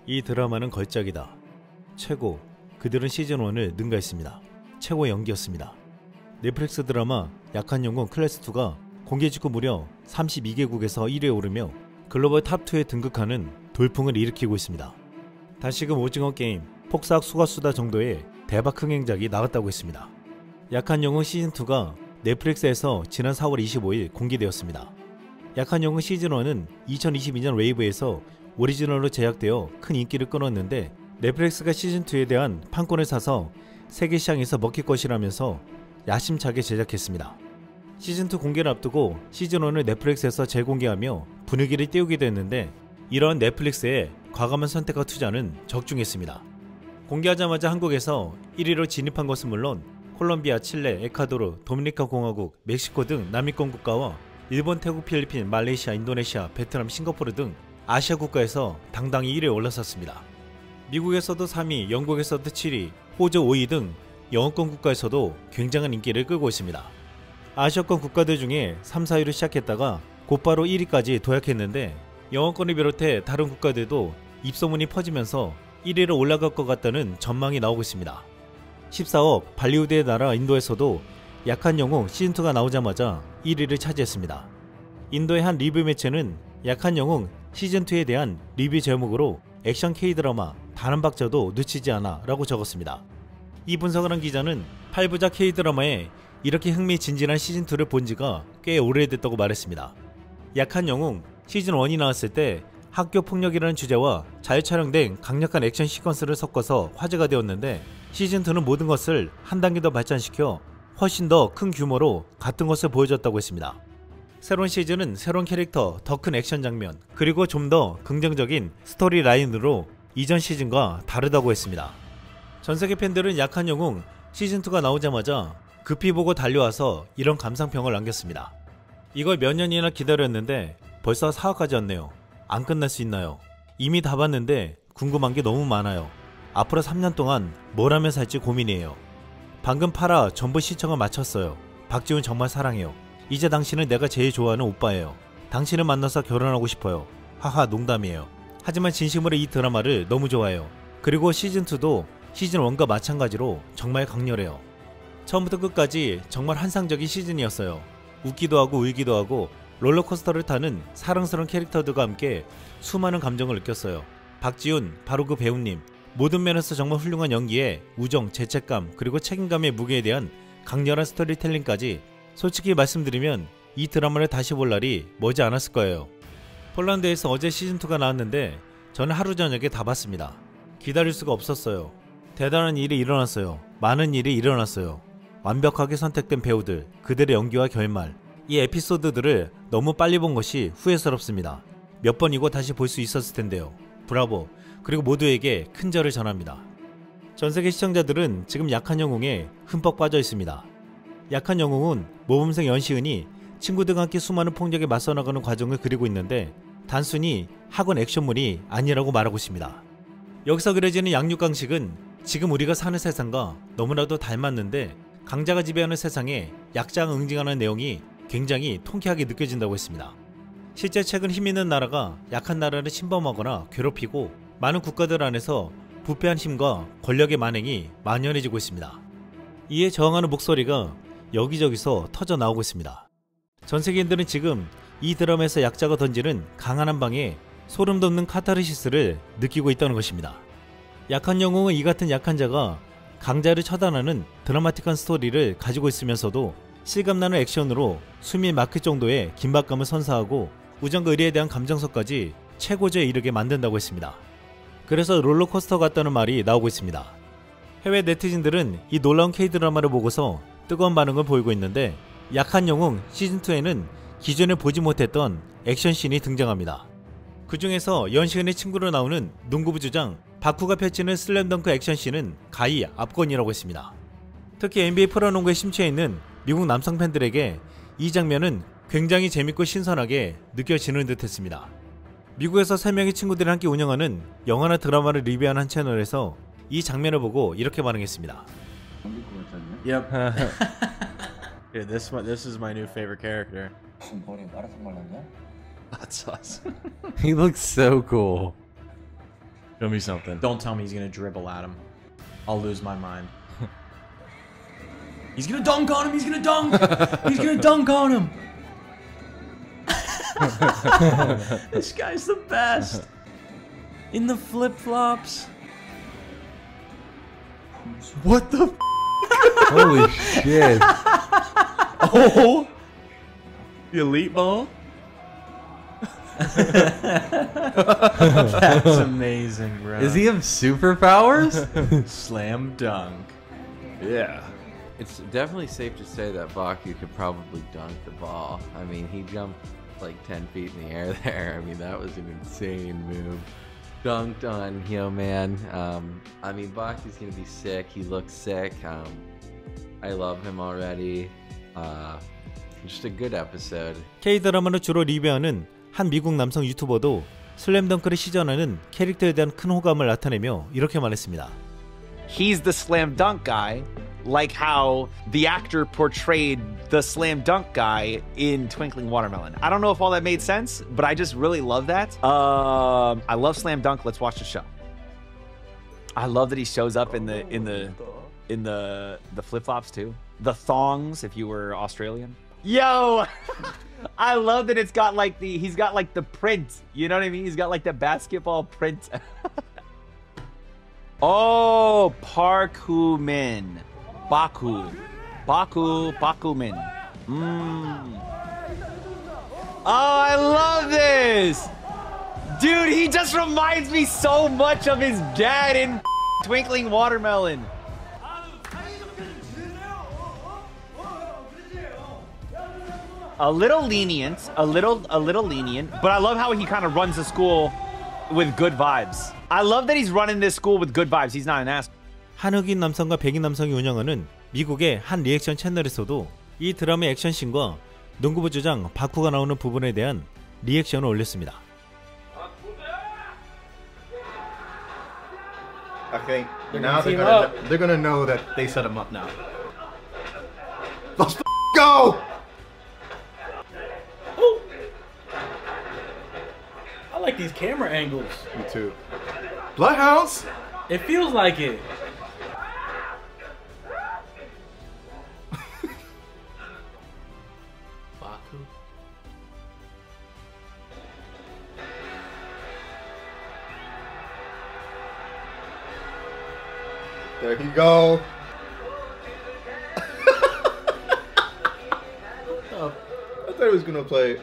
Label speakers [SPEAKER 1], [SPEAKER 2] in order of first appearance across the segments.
[SPEAKER 1] 이 드라마는 걸작이다. 최고. 그들은 시즌1을 능가했습니다. 최고의 연기였습니다. 넷플릭스 드라마 약한 영웅 클래스2가 공개 직후 무려 32개국에서 1위에 오르며 글로벌 탑2에 등극하는 돌풍을 일으키고 있습니다. 다시금 오징어 게임, 폭삭 수거수다 정도의 대박 흥행작이 나왔다고 했습니다. 약한 영웅 시즌2가 넷플릭스에서 지난 4월 25일 공개되었습니다. 약한 영웅 시즌1은 2022년 웨이브에서 오리지널로 제작되어 큰 인기를 끌었는데 넷플릭스가 시즌2에 대한 판권을 사서 세계 시장에서 먹힐 것이라면서 야심차게 제작했습니다. 시즌2 공개를 앞두고 시즌1을 넷플릭스에서 재공개하며 분위기를 띄우기도 했는데 이러한 넷플릭스의 과감한 선택과 투자는 적중했습니다. 공개하자마자 한국에서 1위로 진입한 것은 물론 콜롬비아, 칠레, 에콰도르, 도미니카 공화국, 멕시코 등 남미권 국가와 일본, 태국, 필리핀, 말레이시아, 인도네시아, 베트남, 싱가포르 등 아시아 국가에서 당당히 1위에 올라섰습니다. 미국에서도 3위, 영국에서도 7위, 호주 5위 등 영어권 국가에서도 굉장한 인기를 끌고 있습니다. 아시아권 국가들 중에 3, 4위로 시작했다가 곧바로 1위까지 도약했는데 영어권을 비롯해 다른 국가들도 입소문이 퍼지면서 1위로 올라갈 것 같다는 전망이 나오고 있습니다. 14억 발리우드의 나라 인도에서도 약한 영웅 시즌2가 나오자마자 1위를 차지했습니다. 인도의 한 리뷰 매체는 약한 영웅 시즌2에 대한 리뷰 제목으로 액션 K드라마 단 한 박자도 놓치지 않아 라고 적었습니다. 이 분석을 한 기자는 8부작 K드라마에 이렇게 흥미진진한 시즌2를 본 지가 꽤 오래됐다고 말했습니다. 약한 영웅 시즌1이 나왔을 때 학교 폭력이라는 주제와 잘 촬영된 강력한 액션 시퀀스를 섞어서 화제가 되었는데 시즌2는 모든 것을 한 단계 더 발전시켜 훨씬 더 큰 규모로 같은 것을 보여줬다고 했습니다. 새로운 시즌은 새로운 캐릭터, 더 큰 액션 장면, 그리고 좀 더 긍정적인 스토리 라인으로 이전 시즌과 다르다고 했습니다. 전세계 팬들은 약한 영웅 시즌2가 나오자마자 급히 보고 달려와서 이런 감상평을 남겼습니다. 이걸 몇 년이나 기다렸는데 벌써 4화까지 왔네요. 안 끝날 수 있나요? 이미 다 봤는데 궁금한 게 너무 많아요. 앞으로 3년 동안 뭘 하면 살지 고민이에요. 방금 8화 전부 시청을 마쳤어요. 박지훈 정말 사랑해요. 이제 당신은 내가 제일 좋아하는 오빠예요. 당신을 만나서 결혼하고 싶어요. 하하 농담이에요. 하지만 진심으로 이 드라마를 너무 좋아해요. 그리고 시즌2도 시즌1과 마찬가지로 정말 강렬해요. 처음부터 끝까지 정말 환상적인 시즌이었어요. 웃기도 하고 울기도 하고 롤러코스터를 타는 사랑스러운 캐릭터들과 함께 수많은 감정을 느꼈어요. 박지훈, 바로 그 배우님. 모든 면에서 정말 훌륭한 연기에 우정, 죄책감, 그리고 책임감의 무게에 대한 강렬한 스토리텔링까지 솔직히 말씀드리면 이 드라마를 다시 볼 날이 머지 않았을 거예요. 폴란드에서 어제 시즌2가 나왔는데 저는 하루 저녁에 다 봤습니다. 기다릴 수가 없었어요. 대단한 일이 일어났어요. 많은 일이 일어났어요. 완벽하게 선택된 배우들, 그들의 연기와 결말. 이 에피소드들을 너무 빨리 본 것이 후회스럽습니다. 몇 번이고 다시 볼 수 있었을 텐데요. 브라보. 그리고 모두에게 큰 절을 전합니다. 전세계 시청자들은 지금 약한 영웅에 흠뻑 빠져 있습니다. 약한 영웅은 모범생 연시은이 친구들과 함께 수많은 폭력에 맞서 나가는 과정을 그리고 있는데 단순히 학원 액션물이 아니라고 말하고 있습니다. 여기서 그려지는 양육강식은 지금 우리가 사는 세상과 너무나도 닮았는데 강자가 지배하는 세상에 약자가 응징하는 내용이 굉장히 통쾌하게 느껴진다고 했습니다. 실제 최근 힘있는 나라가 약한 나라를 침범하거나 괴롭히고 많은 국가들 안에서 부패한 힘과 권력의 만행이 만연해지고 있습니다. 이에 저항하는 목소리가 여기저기서 터져 나오고 있습니다. 전 세계인들은 지금 이 드라마에서 약자가 던지는 강한 한 방에 소름 돋는 카타르시스를 느끼고 있다는 것입니다. 약한 영웅은 이 같은 약한 자가 강자를 처단하는 드라마틱한 스토리를 가지고 있으면서도 실감나는 액션으로 숨이 막힐 정도의 긴박감을 선사하고 우정과 의리에 대한 감정선까지 최고조에 이르게 만든다고 했습니다. 그래서 롤러코스터 같다는 말이 나오고 있습니다. 해외 네티즌들은 이 놀라운 K드라마를 보고서 뜨거운 반응을 보이고 있는데 약한 영웅 시즌2에는 기존에 보지 못했던 액션씬이 등장합니다. 그 중에서 연시은의 친구로 나오는 농구부 주장 바쿠가 펼치는 슬램덩크 액션씬은 가히 압권이라고 했습니다. 특히 NBA 프로농구에 심취해 있는 미국 남성 팬들에게 이 장면은 굉장히 재밌고 신선하게 느껴지는 듯 했습니다. 미국에서 3명의 친구들이 함께 운영하는 영화나 드라마를 리뷰하는 한 채널에서 이 장면을 보고 이렇게 반응했습니다.
[SPEAKER 2] Yep. Dude, this is my new favorite character.
[SPEAKER 3] That's awesome.
[SPEAKER 4] He looks so cool.
[SPEAKER 2] Show me something. Don't tell me he's gonna dribble at him. I'll lose my mind. He's gonna dunk on him. He's gonna dunk. He's gonna dunk on him. This guy's the best. In the flip-flops. What the?
[SPEAKER 3] Holy shit!
[SPEAKER 2] Oh, the elite ball. That's amazing, bro.
[SPEAKER 3] Does he have superpowers?
[SPEAKER 2] Slam dunk. Yeah.
[SPEAKER 3] It's definitely safe to say that Baku could probably dunk the ball. I mean, he jumped like 10 feet in the air there. I mean, that was an insane move. Dunked on Hyo-man. I mean, Baku's gonna be sick. He looks sick. I love him already. Just a good episode.
[SPEAKER 1] K-드라마를 주로 리뷰하는 한 미국 남성 유튜버도 슬램덩크를 시전하는 캐릭터에 대한 큰 호감을 나타내며 이렇게 말했습니다.
[SPEAKER 4] He's the slam dunk guy, like how the actor portrayed the slam dunk guy in Twinkling Watermelon. I don't know if all that made sense, but I just really love that. I love slam dunk. Let's watch the show. I love that he shows up in the flip flops too. The thongs, if you were Australian. Yo, I love that it's got like he's got like the print. You know what I mean? He's got like the basketball print. Oh, Park Hoo-min. Bakumin. Oh, I love this! Dude, he just reminds me so much of his dad in Twinkling Watermelon. A little lenient, but I love how he kind of runs the school with good vibes. I love that he's running this school with good vibes. He's not an ass.
[SPEAKER 1] 한흑인 남성과 백인 남성이 운영하는 미국의 한 리액션 채널에서도 이 드라마의 액션씬과 농구부 주장 바쿠가 나오는 부분에 대한 리액션을 올렸습니다.
[SPEAKER 5] I think now they're gonna know that they set him up now. Let's go!
[SPEAKER 6] Ooh. I like these camera angles.
[SPEAKER 5] Me too. Bloodhounds?
[SPEAKER 6] It feels like it. Baku.
[SPEAKER 5] There you go. I thought he was gonna play.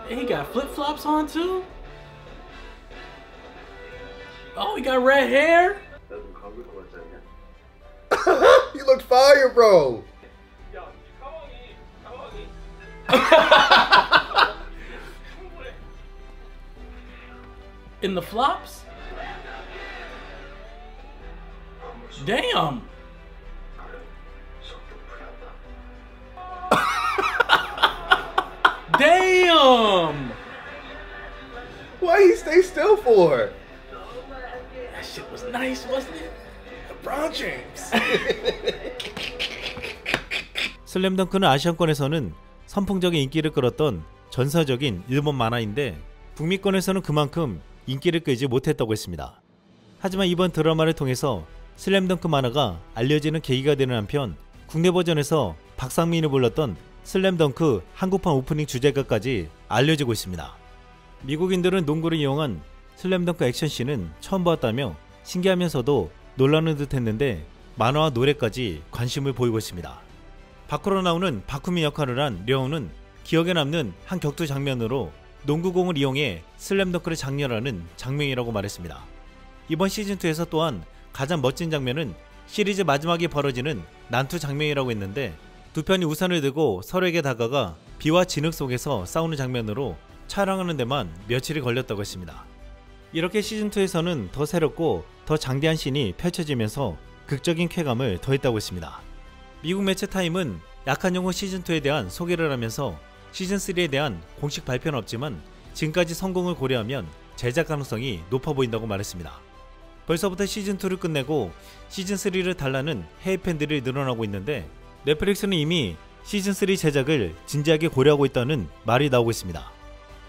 [SPEAKER 6] And he got flip-flops on too? Oh, he got red hair?
[SPEAKER 5] You look fire, bro.
[SPEAKER 6] In the flops? Damn. Damn.
[SPEAKER 5] Why he stay still for?
[SPEAKER 6] That shit was nice, wasn't it? LeBron James.
[SPEAKER 1] 슬램덩크는 아시아권에서는 선풍적인 인기를 끌었던 전설적인 일본 만화인데 북미권에서는 그만큼 인기를 끌지 못했다고 했습니다. 하지만 이번 드라마를 통해서 슬램덩크 만화가 알려지는 계기가 되는 한편 국내 버전에서 박상민이 불렀던 슬램덩크 한국판 오프닝 주제가까지 알려지고 있습니다. 미국인들은 농구를 이용한 슬램덩크 액션씬은 처음 보았다며 신기하면서도 놀라는 듯 했는데 만화와 노래까지 관심을 보이고 있습니다. 바쿠로 나오는 바쿠민 역할을 한 려운은 기억에 남는 한 격투 장면으로 농구공을 이용해 슬램덩크를 장렬하는 장면이라고 말했습니다. 이번 시즌2에서 또한 가장 멋진 장면은 시리즈 마지막에 벌어지는 난투 장면이라고 했는데 두 편이 우산을 들고 서로에게 다가가 비와 진흙 속에서 싸우는 장면으로 촬영하는 데만 며칠이 걸렸다고 했습니다. 이렇게 시즌2에서는 더 새롭고 더 장대한 씬이 펼쳐지면서 극적인 쾌감을 더했다고 했습니다. 미국 매체 타임은 약한 영웅 시즌2에 대한 소개를 하면서 시즌3에 대한 공식 발표는 없지만 지금까지 성공을 고려하면 제작 가능성이 높아 보인다고 말했습니다. 벌써부터 시즌2를 끝내고 시즌3를 달라는 해외 팬들이 늘어나고 있는데 넷플릭스는 이미 시즌3 제작을 진지하게 고려하고 있다는 말이 나오고 있습니다.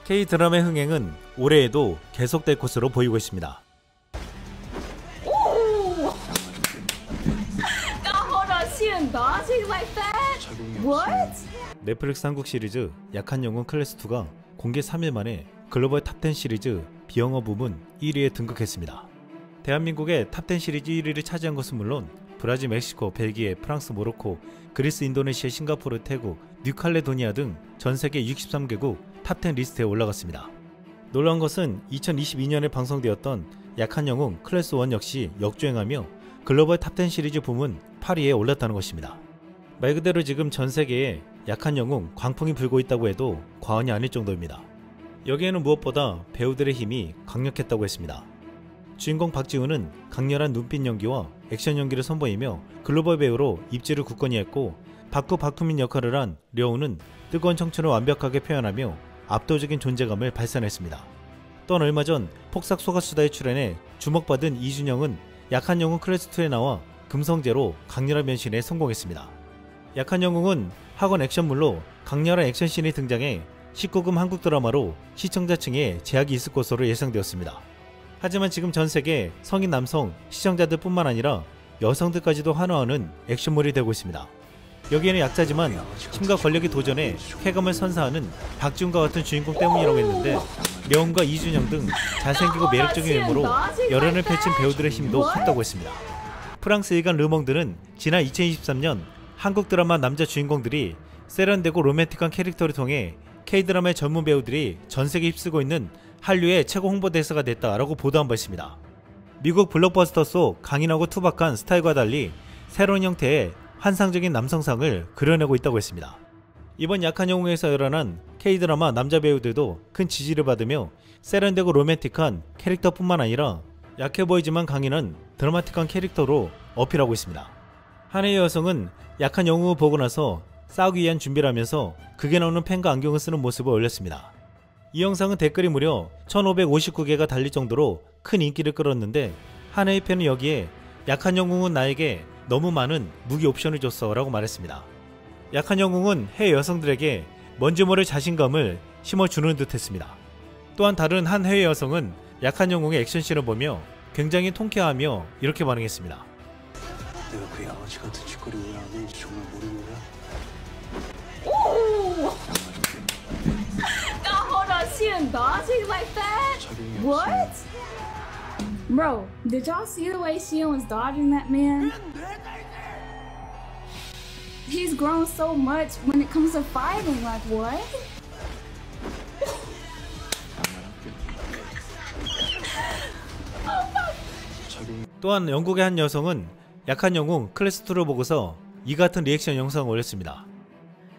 [SPEAKER 1] K-드라마의 흥행은 올해에도 계속될 것으로 보이고 있습니다. 넷플릭스 한국 시리즈 약한 영웅 클래스2가 공개 3일 만에 글로벌 탑10 시리즈 비영어 부문 1위에 등극했습니다. 대한민국의 탑10 시리즈 1위를 차지한 것은 물론 브라질, 멕시코, 벨기에, 프랑스, 모로코, 그리스, 인도네시아, 싱가포르, 태국, 뉴칼레도니아 등 전세계 63개국 탑10 리스트에 올라갔습니다. 놀라운 것은 2022년에 방송되었던 약한 영웅 클래스1 역시 역주행하며 글로벌 탑10 시리즈 부문 8위에 올랐다는 것입니다. 말 그대로 지금 전세계에 약한 영웅 광풍이 불고 있다고 해도 과언이 아닐 정도입니다. 여기에는 무엇보다 배우들의 힘이 강력했다고 했습니다. 주인공 박지훈은 강렬한 눈빛 연기와 액션 연기를 선보이며 글로벌 배우로 입지를 굳건히 했고, 박민 역할을 한 려우는 뜨거운 청춘을 완벽하게 표현하며 압도적인 존재감을 발산했습니다. 또한 얼마 전 폭삭 소가수다에 출연해 주목받은 이준영은 약한 영웅 클래스2에 나와 금성재로 강렬한 변신에 성공했습니다. 약한 영웅은 학원 액션물로 강렬한 액션씬이 등장해 19금 한국 드라마로 시청자층에 제약이 있을 것으로 예상되었습니다. 하지만 지금 전세계 성인 남성 시청자들 뿐만 아니라 여성들까지도 환호하는 액션물이 되고 있습니다. 여기에는 약자지만 힘과 권력의 도전에 쾌감을 선사하는 박지훈과 같은 주인공 때문이라고 했는데, 려운과 이준영 등 잘생기고 매력적인 외모로 열연을 펼친 배우들의 힘도 컸다고 했습니다. 프랑스 일간 르몽드는 지난 2023년 한국 드라마 남자 주인공들이 세련되고 로맨틱한 캐릭터를 통해 K-드라마의 전문 배우들이 전세계 휩쓰고 있는 한류의 최고 홍보대사가 됐다라고 보도한 바 있습니다. 미국 블록버스터 속 강인하고 투박한 스타일과 달리 새로운 형태의 환상적인 남성상을 그려내고 있다고 했습니다. 이번 약한 영웅에서 열어난 K-드라마 남자 배우들도 큰 지지를 받으며 세련되고 로맨틱한 캐릭터뿐만 아니라 약해 보이지만 강인한 드라마틱한 캐릭터로 어필하고 있습니다. 한 해의 여성은 약한 영웅을 보고 나서 싸우기 위한 준비를 하면서 극에 나오는 펜과 안경을 쓰는 모습을 올렸습니다. 이 영상은 댓글이 무려 1559개가 달릴 정도로 큰 인기를 끌었는데, 한 해의 팬은 여기에 약한 영웅은 나에게 너무 많은 무기 옵션을 줬어 라고 말했습니다. 약한 영웅은 해외 여성들에게 뭔지 모를 자신감을 심어주는 듯 했습니다. 또한 다른 한 해외 여성은 약한 영웅의 액션씬을 보며 굉장히 통쾌하며 이렇게 반응했습니다.
[SPEAKER 7] 내가 그 양아치 같은 짓거리 왜 안 했는지 정말 모르는 거야?
[SPEAKER 8] Hold on, she done dodging like that? What? Bro, did y'all see the way she was dodging that man? He's grown so much when it comes to fighting, like what?
[SPEAKER 1] 또한 영국의 한 여성은 약한 영웅 클래스2를 보고서 이 같은 리액션 영상을 올렸습니다.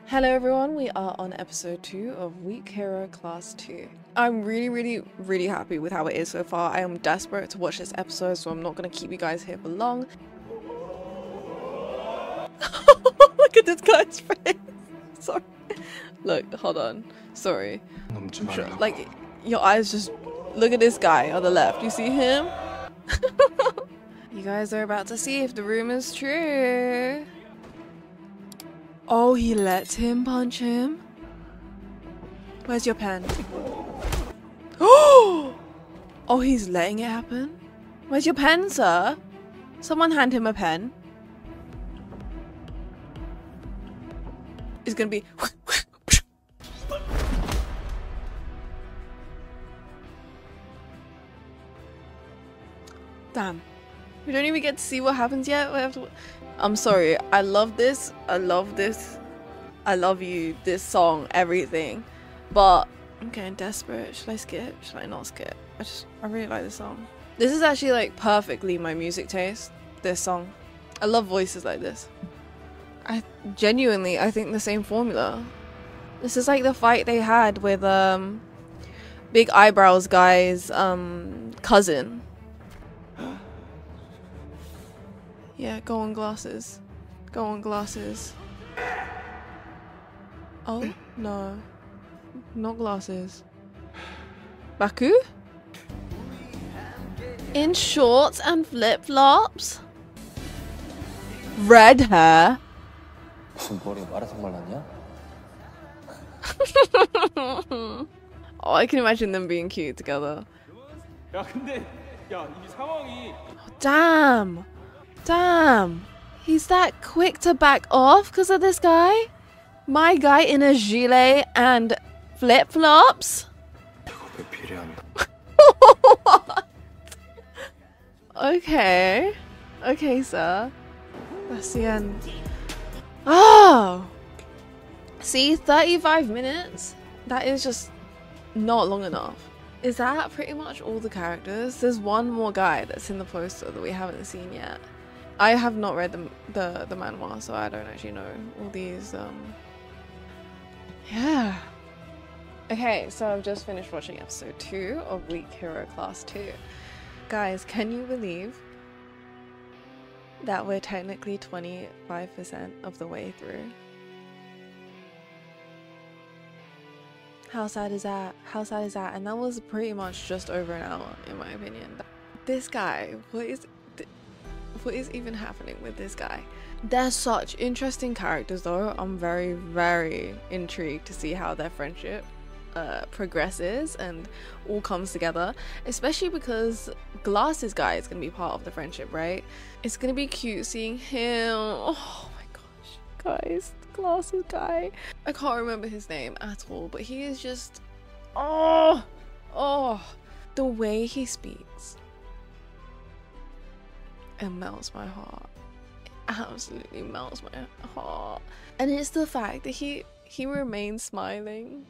[SPEAKER 9] Hello everyone, we are on episode 2 of Weak Hero Class 2. I'm really happy with how it is so far. I am desperate to watch this episode, so I'm not going to keep you guys here for long. Look at this guy's face. Sorry. Look, hold on. Sorry. Sure, like, your eyes just... Look at this guy on the left. You see him? You guys are about to see if the rumor's true. Oh, he lets him punch him? Where's your pen? Oh, he's letting it happen? Where's your pen, sir? Someone hand him a pen. It's gonna be... Damn. We don't even get to see what happens yet. We have to... I'm sorry. I love this. I love this. I love you. This song. Everything. But I'm getting desperate. Should I skip? Should I not skip? I really like this song. This is actually like perfectly my music taste. This song. I love voices like this. I think the same formula. This is like the fight they had with Big Eyebrows guy's cousin. Yeah, go on glasses. Go on glasses. Oh, no. Not glasses. Baku? In shorts and flip-flops? Red hair? Oh, I can imagine them being cute together.
[SPEAKER 10] 야 근데 야 이 상황이
[SPEAKER 9] Damn. Damn. He's that quick to back off because of this guy? My guy in a gilet and flip-flops? What? Okay. Okay, sir. That's the end. Oh! See, 35 minutes? That is just not long enough. Is that pretty much all the characters? There's one more guy that's in the poster that we haven't seen yet. I have not read the manhwa, so I don't actually know all these. Yeah. Okay, so I've just finished watching episode 2 of Weak Hero Class 2. Guys, can you believe that we're technically 25% of the way through? How sad is that? How sad is that? And that was pretty much just over an hour, in my opinion. This guy, what is even happening with this guy? They're such interesting characters though. I'm very, very intrigued to see how their friendship progresses and all comes together, especially because Glasses guy is going to be part of the friendship, right? It's going to be cute seeing him. Oh my gosh, guys, the Glasses guy. I can't remember his name at all, but he is just, oh, the way he speaks, it melts my heart. It absolutely melts my heart. And it's the fact that he remains smiling.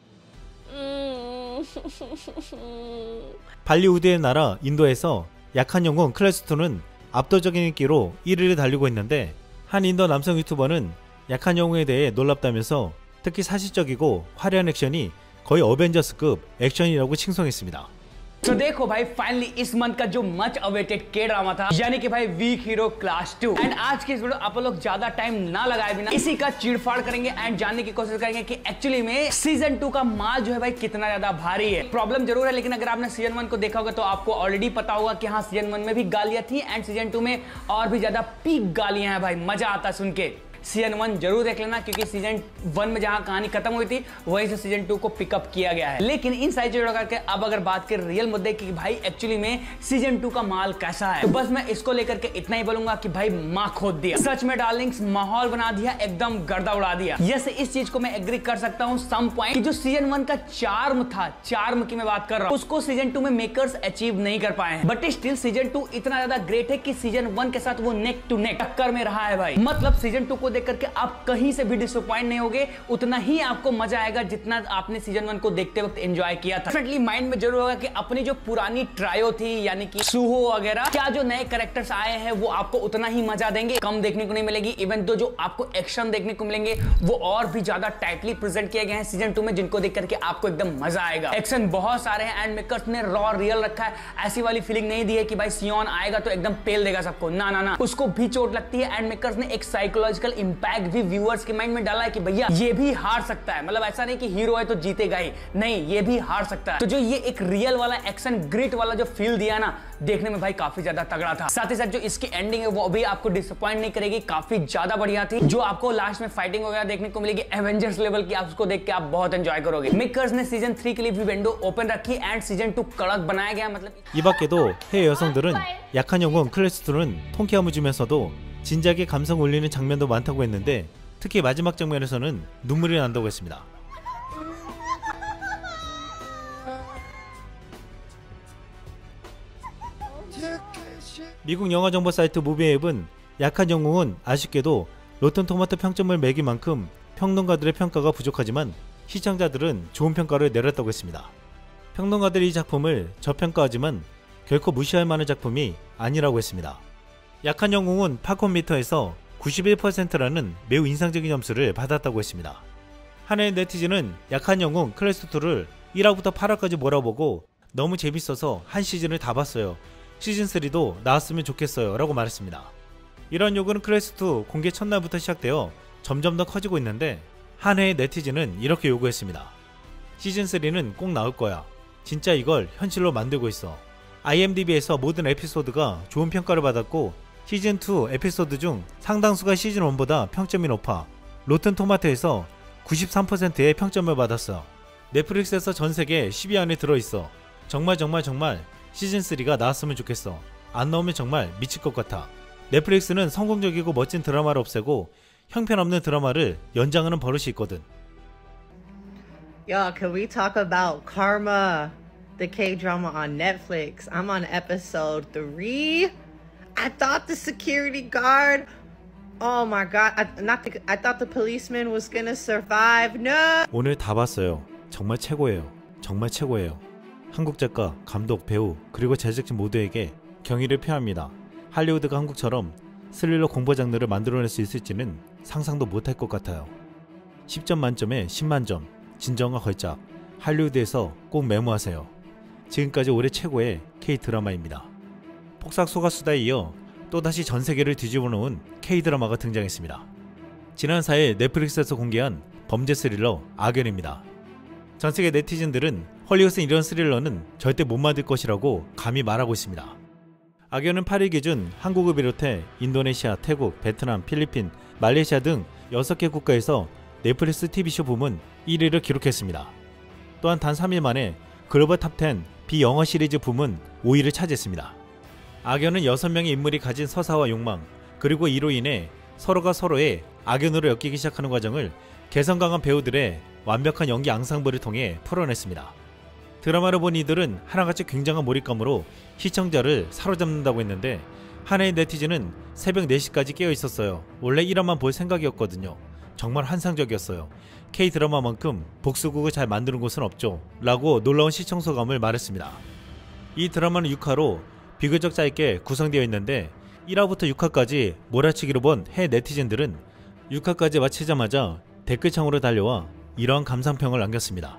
[SPEAKER 1] 발리우드의 나라 인도에서 약한 영웅 클래스 2는 압도적인 인기로 1위를 달리고 있는데, 한 인도 남성 유튜버는 약한 영웅에 대해 놀랍다면서 특히 사실적이고 화려한 액션이 거의 어벤져스급 액션이라고 칭송했습니다.
[SPEAKER 10] तो देखो भाई फाइनली इस मंथ का जो much awaited के ड्रामा था, यानी कि भाई वीक हीरो क्लास 2। एंड आज के इस वीडियो आप लोग ज्यादा टाइम ना लगाए बिना इसी का चीड़फाड़ करेंगे एंड जानने की कोशिश करेंगे कि एक्चुअली में सीजन 2 का माल जो है भाई कितना ज्यादा भारी है। प्रॉब्लम जरूर है, लेकिन अगर आपने सीजन 1 को देखा होगा तो आपको ऑलरेडी पता होगा कि हाँ सीजन 1 में भी गालियां थी एंड सीजन 2 में और भी ज्यादा पीक गालियां हैं भाई। मजा आता सुन के। सीजन 1 जरूर देख लेना, क्योंकि सीजन 1 में जहां कहानी खत्म हुई थी वहीं से सीजन 2 को पिकअप किया गया है। लेकिन इन सारी चीजों करके अब अगर बात करें रियल मुद्दे की भाई एक्चुअली में सीजन 2 का माल कैसा है, तो बस मैं इसको लेकर के इतना ही बोलूंगा कि भाई मां खोद दिया, सच में डार्लिंग्स, माहौल बना दिया, एकदम गर्दा उड़ा दिया। यस, इस चीज को मैं एग्री कर सकता हूं सम पॉइंट कि जो सीजन 1 का चार्म था, चार्म की मैं बात कर रहा हूं, उसको सीजन 2 में मेकर्स अचीव नहीं कर पाए हैं। बट स्टिल सीजन 2 इतना ज्यादा ग्रेट है कि सीजन 1 के साथ वो नेक टू नेक टक्कर में रहा है भाई। मतलब सीजन 2 को देख करके आप कहीं से भी डिसअपॉइंट नहीं होगे, उतना ही आपको मजा आएगा जितना आपने सीजन 1 को देखते वक्त एंजॉय किया था। डेफिनेटली माइंड में जरूर होगा कि अपनी जो पुरानी ट्रायो थी, यानी कि सुहो वगैरह, क्या जो नए कैरेक्टर्स आए हैं वो आपको उतना ही मजा देंगे, कम देखने को नहीं मिलेगी। इवन तो जो आपको एक्शन देखने को मिलेंगे वो और भी ज्यादा टाइटली प्रेजेंट किए गए हैं सीजन 2 में, जिनको देख करके आपको एकदम मजा आएगा। एक्शन बहुत सारे हैं एंड मेकर्स ने रॉ रियल रखा है। ऐसी वाली फीलिंग नहीं दी है कि भाई सियोन आएगा तो एकदम पेल देगा सबको, ना ना ना, उसको भी चोट लगती है। एंड मेकर्स ने एक साइकोलॉजिकल इंपैक्ट भी व्यूअर्स के माइंड में डाला है कि भैया ये भी हार सकता है। मतलब ऐसा नहीं कि हीरो है तो जीतेगा ही, नहीं, ये भी हार सकता है। तो जो ये एक रियल वाला एक्शन ग्रिट वाला जो फील दिया ना, देखने में भाई काफी ज्यादा तगड़ा था। साथ ही साथ जो इसकी एंडिंग है वो भी आपको डिसअपॉइंट नहीं करेगी, काफी ज्यादा बढ़िया थी। जो आपको लास्ट में फाइटिंग वगैरह देखने को मिलेगी एवेंजर्स लेवल की, आप उसको देख के आप बहुत एंजॉय करोगे। मेकर्स ने सीजन 3 के लिए भी विंडो ओपन रखी एंड सीजन 2 कड़क बनाया गया। मतलब
[SPEAKER 1] 이 밖에도 해외 여성들은 약한 영웅 클래스 2는 통쾌함을 주면서도 진작에 감성 울리는 장면도 많다고 했는데, 특히 마지막 장면에서는 눈물이 난다고 했습니다. 미국 영화 정보 사이트 무비앱은 약한 영웅은 아쉽게도 로튼 토마토 평점을 매길 만큼 평론가들의 평가가 부족하지만 시청자들은 좋은 평가를 내렸다고 했습니다. 평론가들이 이 작품을 저평가하지만 결코 무시할 만한 작품이 아니라고 했습니다. 약한 영웅은 팝콘 미터에서 91%라는 매우 인상적인 점수를 받았다고 했습니다. 한해의 네티즌은 약한 영웅 클래스 2를 1화부터 8화까지 몰아보고 너무 재밌어서 한 시즌을 다 봤어요. 시즌 3도 나왔으면 좋겠어요 라고 말했습니다. 이런 요구는 클래스 2 공개 첫날부터 시작되어 점점 더 커지고 있는데, 한해의 네티즌은 이렇게 요구했습니다. 시즌 3는 꼭 나올 거야. 진짜 이걸 현실로 만들고 있어. IMDb에서 모든 에피소드가 좋은 평가를 받았고 시즌2 에피소드 중 상당수가 시즌1보다 평점이 높아 로튼 토마토에서 93%의 평점을 받았어. 넷플릭스에서 전세계 10위 안에 들어있어. 정말 시즌3가 나왔으면 좋겠어. 안 나오면 정말 미칠 것 같아. 넷플릭스는 성공적이고 멋진 드라마를 없애고 형편없는 드라마를 연장하는 버릇이 있거든.
[SPEAKER 11] Yo, can we talk about Karma, the K-drama on Netflix? I'm on episode 3. I thought the security guard, oh my god, I thought the policeman was gonna survive. No.
[SPEAKER 1] 오늘 다 봤어요. 정말 최고예요. 정말 최고예요. 한국 작가, 감독, 배우, 그리고 제작진 모두에게 경의를 표합니다. 할리우드가 한국처럼 스릴러 공포 장르를 만들어낼 수 있을지는 상상도 못할 것 같아요. 10점 만점에 10만점, 진정한 걸작, 할리우드에서 꼭 메모하세요. 지금까지 올해 최고의 K-드라마입니다. 폭삭 소가수다에 이어 또다시 전세계를 뒤집어 놓은 K-드라마가 등장했습니다. 지난 4일 넷플릭스에서 공개한 범죄 스릴러 악연입니다. 전세계 네티즌들은 헐리우드에서 이런 스릴러는 절대 못 만들 것이라고 감히 말하고 있습니다. 악연은 8일 기준 한국을 비롯해 인도네시아, 태국, 베트남, 필리핀, 말레이시아 등 6개 국가에서 넷플릭스 TV쇼 부문 1위를 기록했습니다. 또한 단 3일 만에 글로벌 탑10 비영어 시리즈 부문 5위를 차지했습니다. 악연은 6명의 인물이 가진 서사와 욕망, 그리고 이로 인해 서로가 서로의 악연으로 엮이기 시작하는 과정을 개성 강한 배우들의 완벽한 연기 앙상블을 통해 풀어냈습니다. 드라마를 본 이들은 하나같이 굉장한 몰입감으로 시청자를 사로잡는다고 했는데 하나의 네티즌은 새벽 4시까지 깨어 있었어요. 원래 1화만 볼 생각이었거든요. 정말 환상적이었어요. K-드라마만큼 복수극을 잘 만드는 곳은 없죠. 라고 놀라운 시청소감을 말했습니다. 이 드라마는 6화로 비교적 짧게 구성되어 있는데 1화부터 6화까지 몰아치기로 본 해외 네티즌들은 6화까지 마치자마자 댓글창으로 달려와 이러한 감상평을 남겼습니다.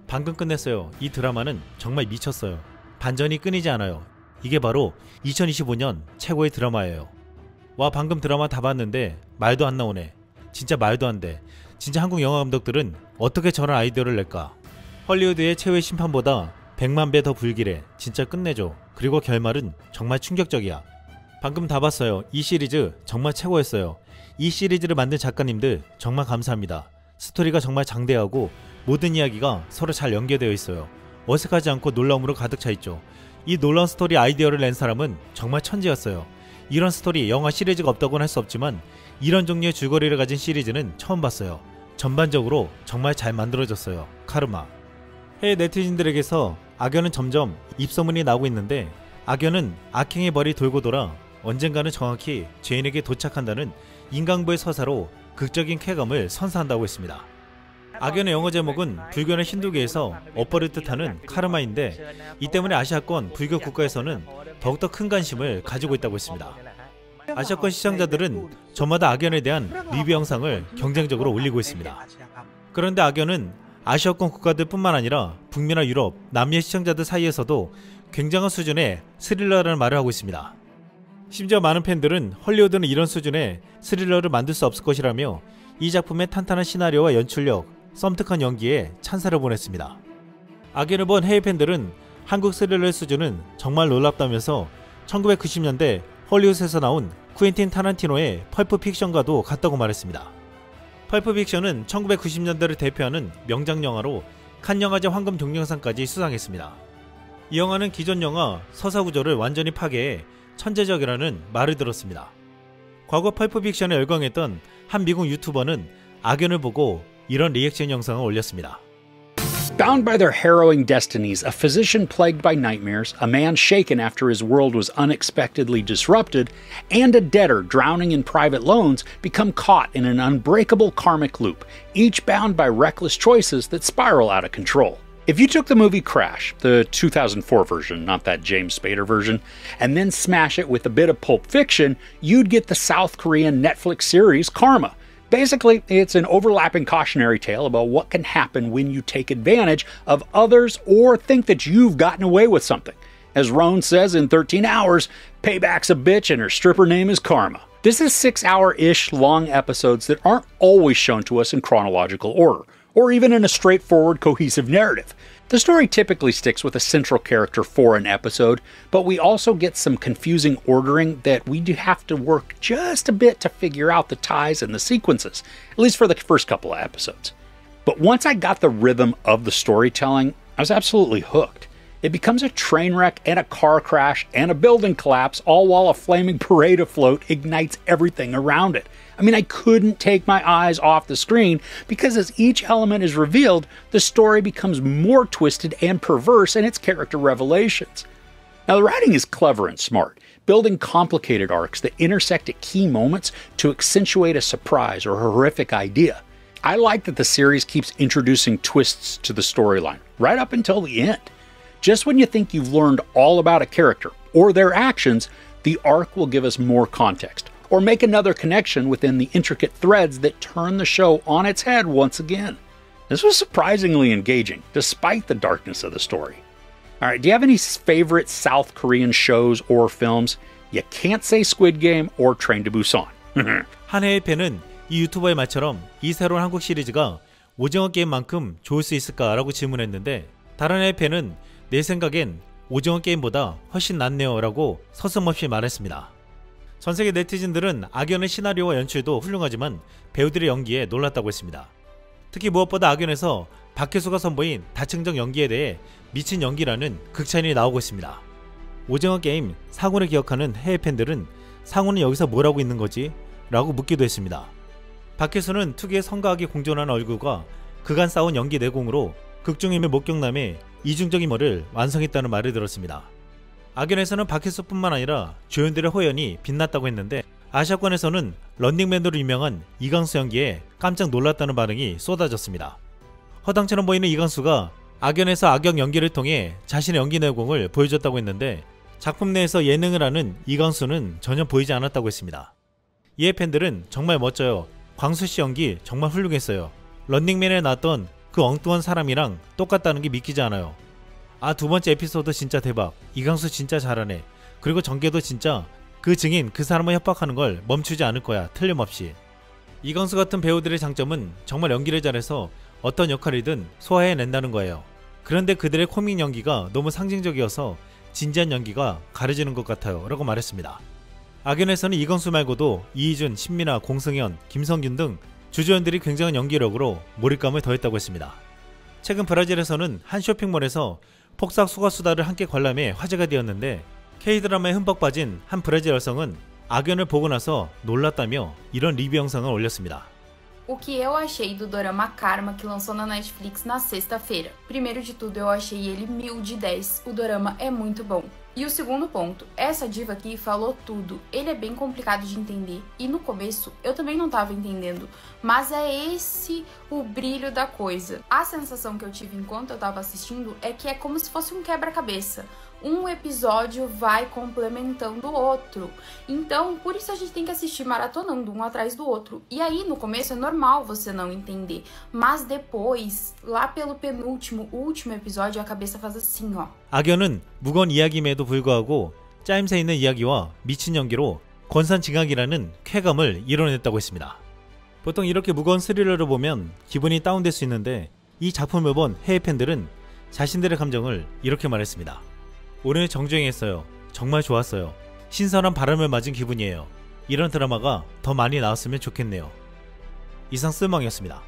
[SPEAKER 1] 방금 끝냈어요. 이 드라마는 정말 미쳤어요. 반전이 끊이지 않아요. 이게 바로 2025년 최고의 드라마예요. 와, 방금 드라마 다 봤는데 말도 안 나오네. 진짜 말도 안 돼. 진짜 한국 영화 감독들은 어떻게 저런 아이디어를 낼까? 헐리우드의 최후의 심판보다 100만 배 더 불길해. 진짜 끝내줘. 그리고 결말은 정말 충격적이야. 방금 다 봤어요. 이 시리즈 정말 최고였어요. 이 시리즈를 만든 작가님들 정말 감사합니다. 스토리가 정말 장대하고 모든 이야기가 서로 잘 연계되어 있어요. 어색하지 않고 놀라움으로 가득 차 있죠. 이 놀라운 스토리 아이디어를 낸 사람은 정말 천재였어요. 이런 스토리 영화 시리즈가 없다고는 할 수 없지만 이런 종류의 줄거리를 가진 시리즈는 처음 봤어요. 전반적으로 정말 잘 만들어졌어요. 카르마. 해외 네티즌들에게서 악연은 점점 입소문이 나오고 있는데 악연은 악행의 벌이 돌고 돌아 언젠가는 정확히 죄인에게 도착한다는 인강부의 서사로 극적인 쾌감을 선사한다고 했습니다. 악연의 영어 제목은 불교나 힌두교에서 업보를 뜻하는 카르마인데 이 때문에 아시아권 불교 국가에서는 더욱더 큰 관심을 가지고 있다고 했습니다. 아시아권 시청자들은 저마다 악연에 대한 리뷰 영상을 경쟁적으로 올리고 있습니다. 그런데 악연은 아시아권 국가들 뿐만 아니라 북미나 유럽, 남미의 시청자들 사이에서도 굉장한 수준의 스릴러라는 말을 하고 있습니다. 심지어 많은 팬들은 헐리우드는 이런 수준의 스릴러를 만들 수 없을 것이라며 이 작품의 탄탄한 시나리오와 연출력, 썸특한 연기에 찬사를 보냈습니다. 악연을 본 해외 팬들은 한국 스릴러의 수준은 정말 놀랍다면서 1990년대 헐리우드에서 나온 쿠엔틴 타란티노의 펄프 픽션과도 같다고 말했습니다. 펄프 픽션은 1990년대를 대표하는 명작 영화로 칸 영화제 황금 동영상까지 수상했습니다. 이 영화는 기존 영화 서사 구조를 완전히 파괴해 천재적이라는 말을 들었습니다. 과거 펄프 픽션에 열광했던 한 미국 유튜버는 악연을 보고 이런 리액션 영상을 올렸습니다.
[SPEAKER 12] Bound by their harrowing destinies, a physician plagued by nightmares, a man shaken after his world was unexpectedly disrupted, and a debtor drowning in private loans become caught in an unbreakable karmic loop, each bound by reckless choices that spiral out of control. If you took the movie Crash, the 2004 version, not that James Spader version, and then smash it with a bit of Pulp Fiction, you'd get the South Korean Netflix series Karma. Basically, it's an overlapping cautionary tale about what can happen when you take advantage of others or think that you've gotten away with something. As Roan says in 13 Hours, payback's a bitch and her stripper name is Karma. This is 6-hour-ish long episodes that aren't always shown to us in chronological order, or even in a straightforward, cohesive narrative. The story typically sticks with a central character for an episode, but we also get some confusing ordering that we do have to work just a bit to figure out the ties and the sequences, at least for the first couple of episodes. But once I got the rhythm of the storytelling, I was absolutely hooked. It becomes a train wreck and a car crash and a building collapse, all while a flaming parade afloat ignites everything around it. I mean, I couldn't take my eyes off the screen because as each element is revealed, the story becomes more twisted and perverse in its character revelations. Now, the writing is clever and smart, building complicated arcs that intersect at key moments to accentuate a surprise or horrific idea. I like that the series keeps introducing twists to the storyline, right up until the end. Just when you think you've learned all about a character or their actions, the arc will give us more context, or make another connection within the intricate threads that turn the show on its head once again. This was surprisingly engaging, despite the darkness of the story. Alright, do you have any favorite South Korean shows or films? You can't say Squid Game or Train to Busan.
[SPEAKER 1] 한 해의 팬은 이 유튜버의 말처럼 이 새로운 한국 시리즈가 오징어 게임만큼 좋을 수 있을까라고 질문했는데 다른 해의 팬은 내 생각엔 오징어 게임보다 훨씬 낫네요 라고 서슴없이 말했습니다. 전세계 네티즌들은 악연의 시나리오와 연출도 훌륭하지만 배우들의 연기에 놀랐다고 했습니다. 특히 무엇보다 악연에서 박혜수가 선보인 다층적 연기에 대해 미친 연기라는 극찬이 나오고 있습니다. 오징어 게임 상훈을 기억하는 해외 팬들은 상훈은 여기서 뭘 하고 있는 거지? 라고 묻기도 했습니다. 박혜수는 특유의 성가하게 공존하는 얼굴과 그간 쌓은 연기 내공으로 극중임의 목격남의 이중적인 머리를 완성했다는 말을 들었습니다. 악연에서는 박혜수뿐만 아니라 조연들의 호연이 빛났다고 했는데 아시아권에서는 런닝맨으로 유명한 이강수 연기에 깜짝 놀랐다는 반응이 쏟아졌습니다. 허당처럼 보이는 이강수가 악연에서 악역 연기를 통해 자신의 연기 내공을 보여줬다고 했는데 작품 내에서 예능을 하는 이강수는 전혀 보이지 않았다고 했습니다. 이에 팬들은 정말 멋져요. 광수씨 연기 정말 훌륭했어요. 런닝맨에 나왔던 그 엉뚱한 사람이랑 똑같다는 게 믿기지 않아요. 아, 두 번째 에피소드 진짜 대박. 이강수 진짜 잘하네. 그리고 전개도 진짜 그 증인 그 사람을 협박하는 걸 멈추지 않을 거야. 틀림없이. 이강수 같은 배우들의 장점은 정말 연기를 잘해서 어떤 역할이든 소화해낸다는 거예요. 그런데 그들의 코믹 연기가 너무 상징적이어서 진지한 연기가 가려지는 것 같아요 라고 말했습니다. 악연에서는 이강수 말고도 이희준, 신민아, 공승현, 김성균 등 주조연들이 굉장한 연기력으로 몰입감을 더했다고 했습니다. 최근 브라질에서는 한 쇼핑몰에서 폭삭 수거수다를 함께 관람해 화제가 되었는데 K드라마에 흠뻑 빠진 한 브라질 여성은 악연을 보고 나서 놀랐다며 이런 리뷰 영상을 올렸습니다.
[SPEAKER 13] O que eu achei do dorama Karma que lançou na Netflix na sexta-feira? Primeiro de tudo, eu achei ele 1000 de 10. O dorama é muito bom. E o segundo ponto, essa diva aqui falou tudo. Ele é bem complicado de entender. E no começo, eu também não tava entendendo. Mas é esse o brilho da coisa. A sensação que eu tive enquanto eu tava assistindo é que é como se fosse um quebra-cabeça. Um episódio vai complementando o outro. Então, por isso a gente tem que assistir maratonando um atrás do outro. E aí, no começo, é normal você não entender. Mas depois, lá pelo penúltimo, último episódio, a cabeça faz assim, ó.
[SPEAKER 1] 악연은 무거운 이야기임에도 불구하고 짜임새 있는 이야기와 미친 연기로 권산징악이라는 쾌감을 이뤄냈다고 했습니다. 보통 이렇게 무거운 스릴러를 보면 기분이 다운될 수 있는데 이 작품을 본 해외 팬들은 자신들의 감정을 이렇게 말했습니다. 오늘 정주행했어요. 정말 좋았어요. 신선한 바람을 맞은 기분이에요. 이런 드라마가 더 많이 나왔으면 좋겠네요. 이상 쓸망이었습니다.